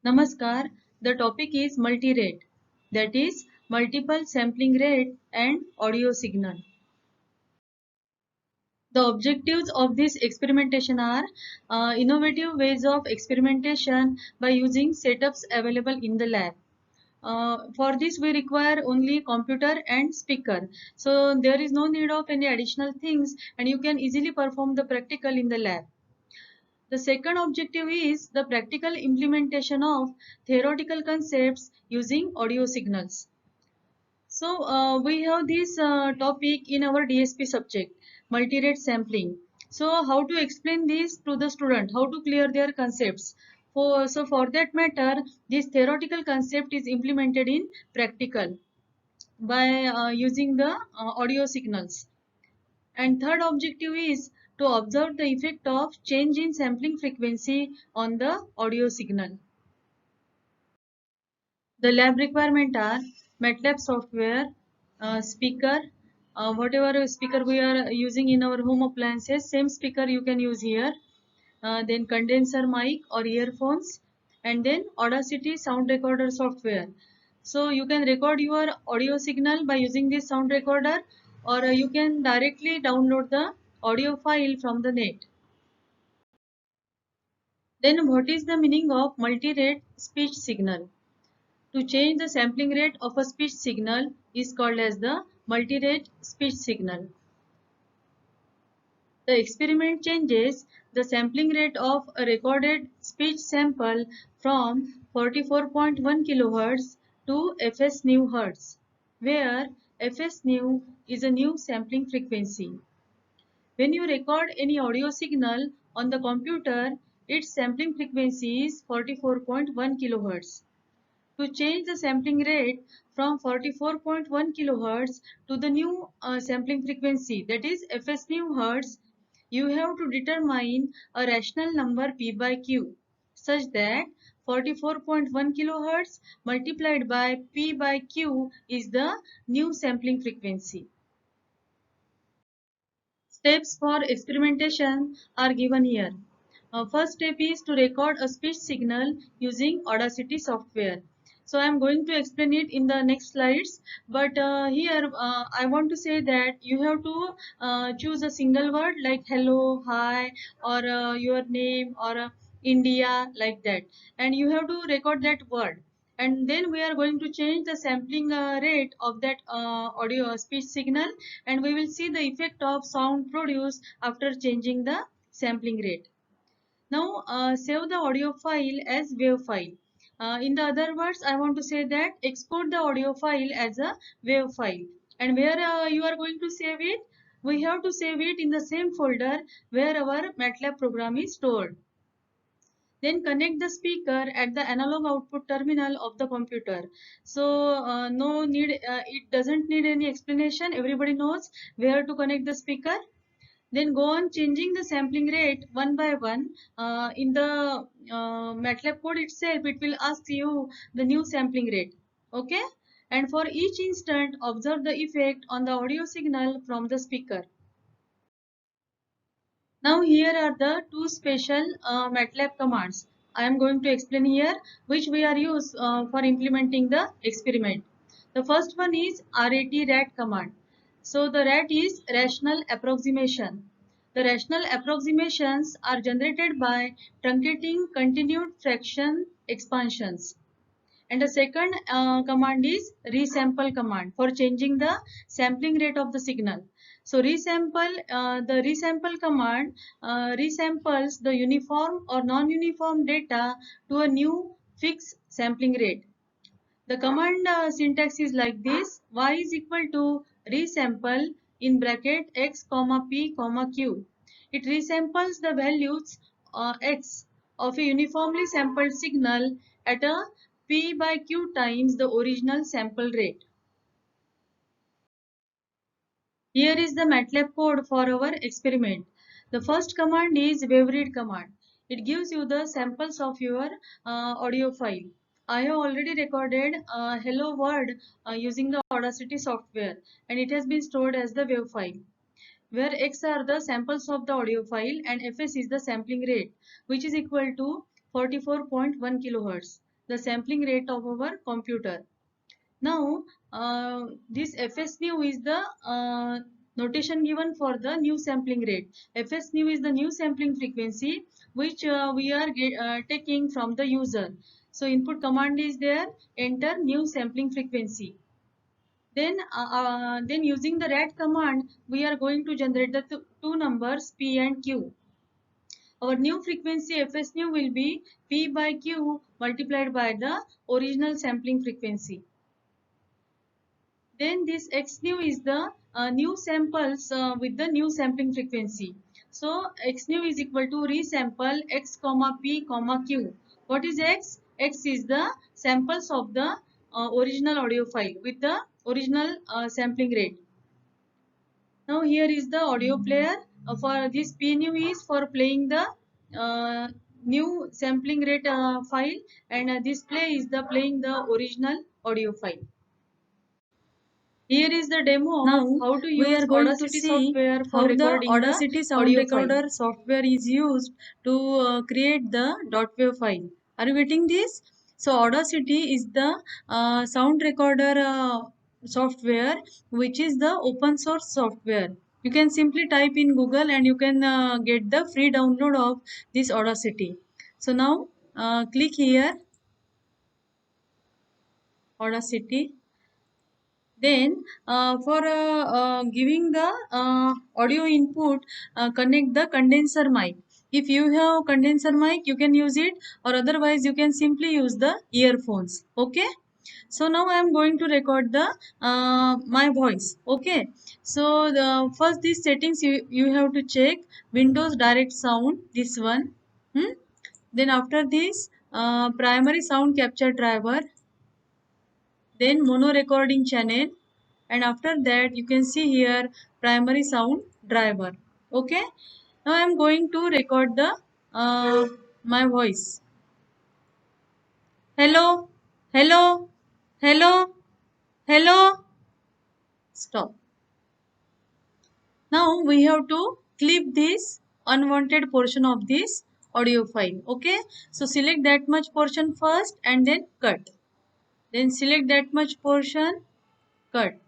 Namaskar. The topic is multi-rate, that is multiple sampling rate and audio signal. The objectives of this experimentation are innovative ways of experimentation by using setups available in the lab. For this we require only computer and speaker. So there is no need of any additional things and you can easily perform the practical in the lab. The second objective is the practical implementation of theoretical concepts using audio signals. So we have this topic in our DSP subject, multi-rate sampling. So how to explain this to the student, how to clear their concepts. For that matter, this theoretical concept is implemented in practical by using the audio signals. And third objective is to observe the effect of change in sampling frequency on the audio signal. The lab requirement are MATLAB software, speaker, whatever speaker we are using in our home appliances, same speaker you can use here. Then condenser mic or earphones, and then Audacity sound recorder software. So you can record your audio signal by using this sound recorder, or you can directly download the audio file from the net. Then what is the meaning of multi-rate speech signal? To change the sampling rate of a speech signal is called as the multi-rate speech signal. The experiment changes the sampling rate of a recorded speech sample from 44.1 kHz to fs new Hz, where fs new is a new sampling frequency. When you record any audio signal on the computer, its sampling frequency is 44.1 kHz. To change the sampling rate from 44.1 kHz to the new sampling frequency, that is fs new Hz, you have to determine a rational number p by q such that 44.1 kHz multiplied by p by q is the new sampling frequency. Steps for experimentation are given here. First step is to record a speech signal using Audacity software. So I am going to explain it in the next slides, but here I want to say that you have to choose a single word like hello, hi, or your name, or India, like that, and you have to record that word. And then we are going to change the sampling rate of that audio speech signal, and we will see the effect of sound produced after changing the sampling rate. Now save the audio file as WAV file. In the other words, I want to say that export the audio file as a WAV file. And where you are going to save it? We have to save it in the same folder where our MATLAB program is stored. Then connect the speaker at the analog output terminal of the computer. So no need, it doesn't need any explanation. Everybody knows where to connect the speaker. Then go on changing the sampling rate one by one. In the MATLAB code itself, it will ask you the new sampling rate. Okay? And for each instant, observe the effect on the audio signal from the speaker. Now here are the two special MATLAB commands. I am going to explain here which we are used for implementing the experiment. The first one is RAT command. So the RAT is rational approximation. The rational approximations are generated by truncating continued fraction expansions. And the second command is resample command for changing the sampling rate of the signal. So the resample command resamples the uniform or non-uniform data to a new fixed sampling rate. The command syntax is like this: y is equal to resample in bracket x comma p comma q. It resamples the values x of a uniformly sampled signal at a p by q times the original sample rate. Here is the MATLAB code for our experiment. The first command is waveread command. It gives you the samples of your audio file. I have already recorded a hello word using the Audacity software, and it has been stored as the WAV file, where x are the samples of the audio file and fs is the sampling rate, which is equal to 44.1 kHz. the sampling rate of our computer. Now, this fs_new is the notation given for the new sampling rate. Fs_new is the new sampling frequency which we are taking from the user. So input command is there, enter new sampling frequency. Then using the rat command, we are going to generate the two numbers p and q. Our new frequency fs_new will be p by q multiplied by the original sampling frequency. Then this x_new is the new samples with the new sampling frequency. So x_new is equal to resample x comma p comma q. What is x? X is the samples of the original audio file with the original sampling rate. Now here is the audio player. For this p_new is for playing the new sampling rate file, and this play is the playing the original audio file. Here is the demo Now of how to we use are going to Audacity see software for how the recording Audacity the sound audio recorder file. software is used to create the .wav file. Are you getting this? So Audacity is the sound recorder software which is the open source software. You can simply type in Google and you can get the free download of this Audacity. So now click here, Audacity. Then for giving the audio input, connect the condenser mic. If you have condenser mic, you can use it, or otherwise you can simply use the earphones. Okay. So now I am going to record the my voice. Okay. So the first these settings you have to check. Windows Direct Sound, this one. Then after this primary sound capture driver, then mono recording channel, and after that you can see here primary sound driver. Okay, now I am going to record the my voice. Hello, hello, hello, hello. Stop. Now we have to clip this unwanted portion of this audio file. Okay, so select that much portion first and then cut, then select that much portion, cut,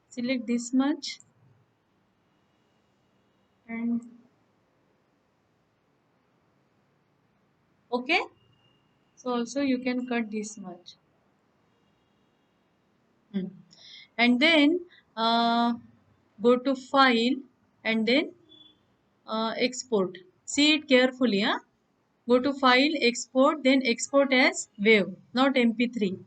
select this much, and okay, so also you can cut this much. And then go to file and then export. See it carefully. Huh? Go to file, export, then export as WAV, not MP3.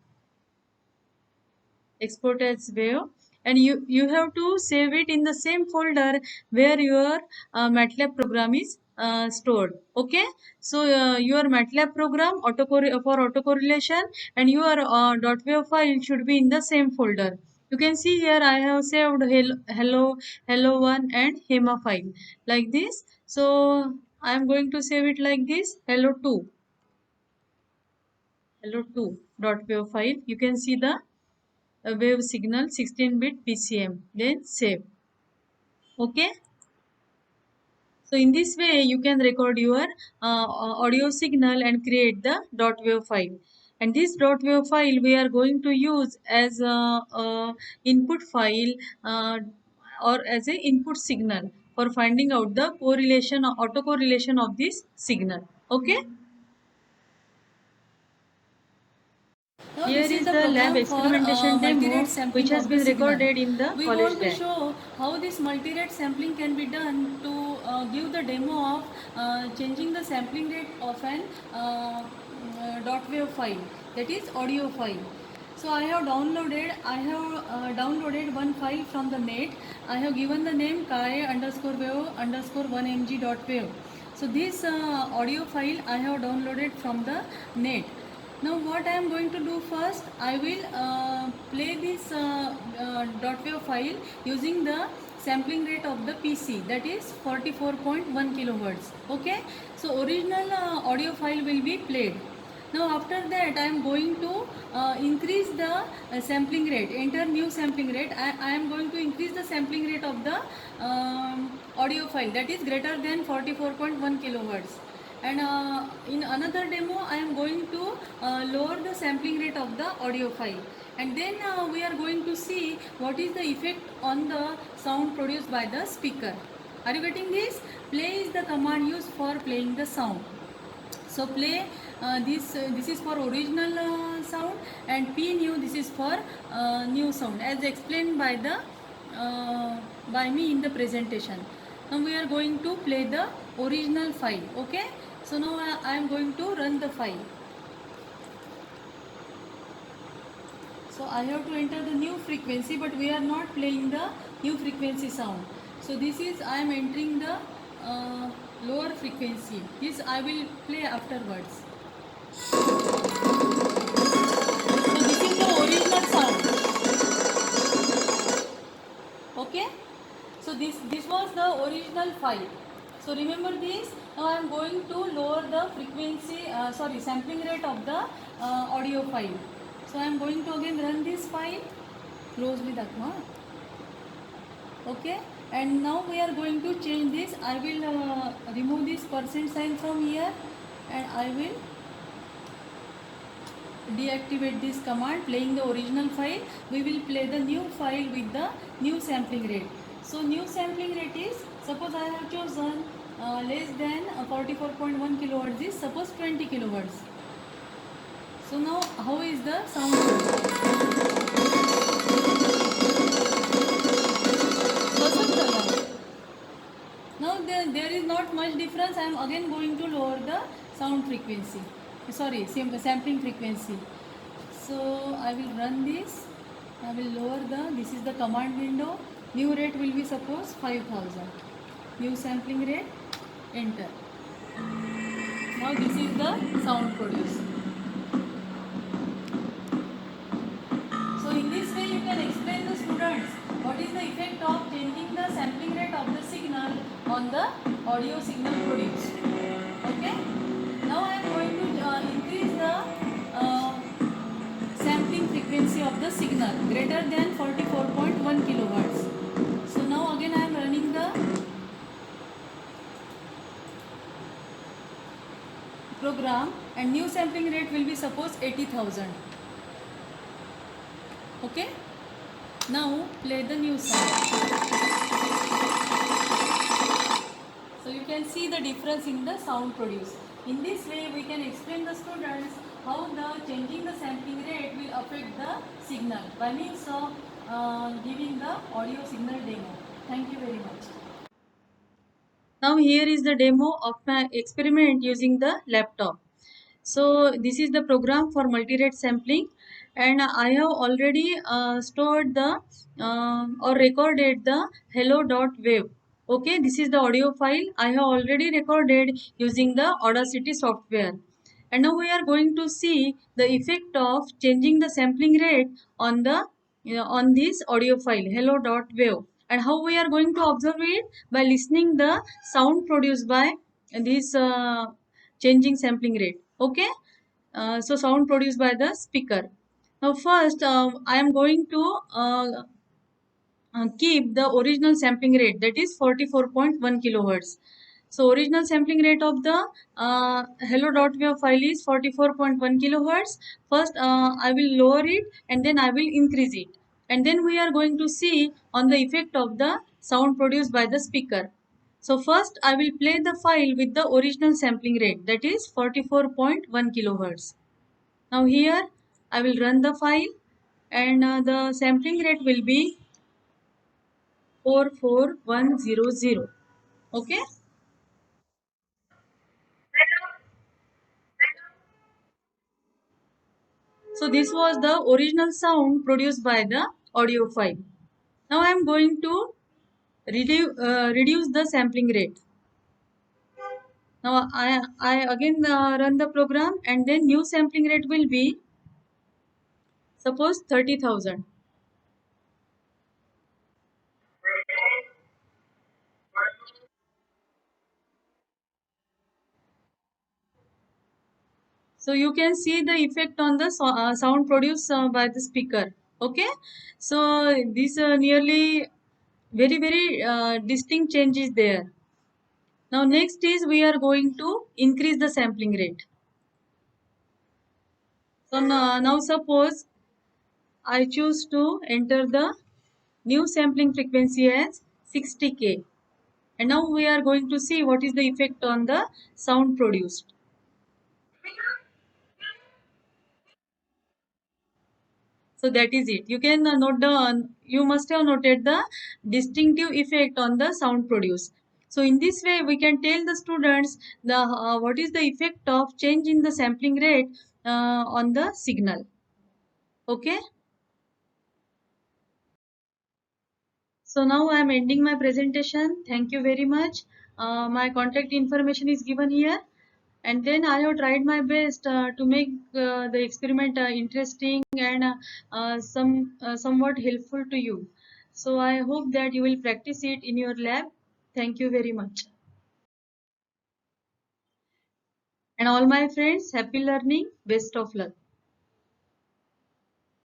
Export as WAV, and you have to save it in the same folder where your MATLAB program is stored. Okay, so your MATLAB program for autocorrelation and your .wav file should be in the same folder. You can see here I have saved hello1 and HEMA file like this. So I am going to save it like this, hello2 .wav file. You can see the wave signal 16-bit PCM, then save. Okay, so in this way you can record your audio signal and create the .wav file, and this .wav file we are going to use as a input file or as a input signal for finding out the correlation or autocorrelation of this signal. Okay. Now here is the lab experimentation demo which has been recorded in the We college want to lab. show how this multi-rate sampling can be done to give the demo of changing the sampling rate of an .wav file, that is audio file. So I have downloaded one file from the net. I have given the name kai_wave_1mg.wav. So this audio file I have downloaded from the net. Now what I am going to do first, I will play this .wav file using the sampling rate of the PC, that is 44.1 kilohertz. Okay, so original audio file will be played. Now after that I am going to increase the sampling rate, enter new sampling rate. I am going to increase the sampling rate of the audio file, that is greater than 44.1 kilohertz. And in another demo I am going to lower the sampling rate of the audio file, and then we are going to see what is the effect on the sound produced by the speaker. Are you getting this? Play is the command used for playing the sound. So play, this is for original sound, and p new, this is for new sound, as explained uh, by me in the presentation. Now we are going to play the original file. Okay, so now I am going to run the file. So I have to enter the new frequency, but we are not playing the new frequency sound. So this is, I am entering the lower frequency. This I will play afterwards. So this is the original sound. Okay, so this was the original file. So remember this. Now I am going to lower the frequency, sampling rate of the audio file. So I am going to again run this file. Closely दाखवा. Okay, and now we are going to change this. I will remove this percent sign from here, and I will deactivate this command. Playing the original file, we will play the new file with the new sampling rate. So new sampling rate is, suppose I have chosen less than 44.1 kilohertz, is suppose 20 kilohertz. So now how is the sound? Now there is not much difference. I am again going to lower the sound frequency, sampling frequency. So I will run this. I will lower this is the command window. New rate will be suppose 5000. New sampling rate, enter. Now this is the sound produced. So in this way you can explain the students what is the effect of changing the sampling rate of the signal on the audio signal produced. Okay. Now I am going to increase the sampling frequency of the signal greater than 44.1 kilohertz. So now again I am running the program, and new sampling rate will be suppose 80,000. Okay. Now play the new sound. So you can see the difference in the sound produced. In this way we can explain the students how the changing the sampling rate will affect the signal by means of giving the audio signal demo. Thank you very much. Now here is the demo of my experiment using the laptop. So this is the program for multi-rate sampling, and I have already stored the or recorded the hello.wave. Okay, this is the audio file I have already recorded using the Audacity software. And now we are going to see the effect of changing the sampling rate on the on this audio file hello.wave, and how we are going to observe it by listening the sound produced by this changing sampling rate. Okay, so sound produced by the speaker. Now first I am going to keep the original sampling rate, that is 44.1 kilohertz. So original sampling rate of the hello.wave file is 44.1 kilohertz. First I will lower it and then I will increase it, and then we are going to see on the effect of the sound produced by the speaker. So first I will play the file with the original sampling rate, that is 44.1 kilohertz. Now here I will run the file, and the sampling rate will be 44100. Okay. So this was the original sound produced by the audio file. Now I am going to reduce the sampling rate. Now I again run the program, and then new sampling rate will be suppose 30,000. So you can see the effect on the sound produced by the speaker. Okay. So this nearly very distinct change is there. Now next is we are going to increase the sampling rate. So now suppose I choose to enter the new sampling frequency as 60K. And now we are going to see what is the effect on the sound produced. So that is it. You can note down, you must have noted the distinctive effect on the sound produced. So in this way, we can tell the students the what is the effect of change in the sampling rate on the signal. Okay. So now I am ending my presentation. Thank you very much. My contact information is given here. And then I have tried my best to make the experiment interesting and somewhat helpful to you. So I hope that you will practice it in your lab. Thank you very much. And all my friends, happy learning. Best of luck.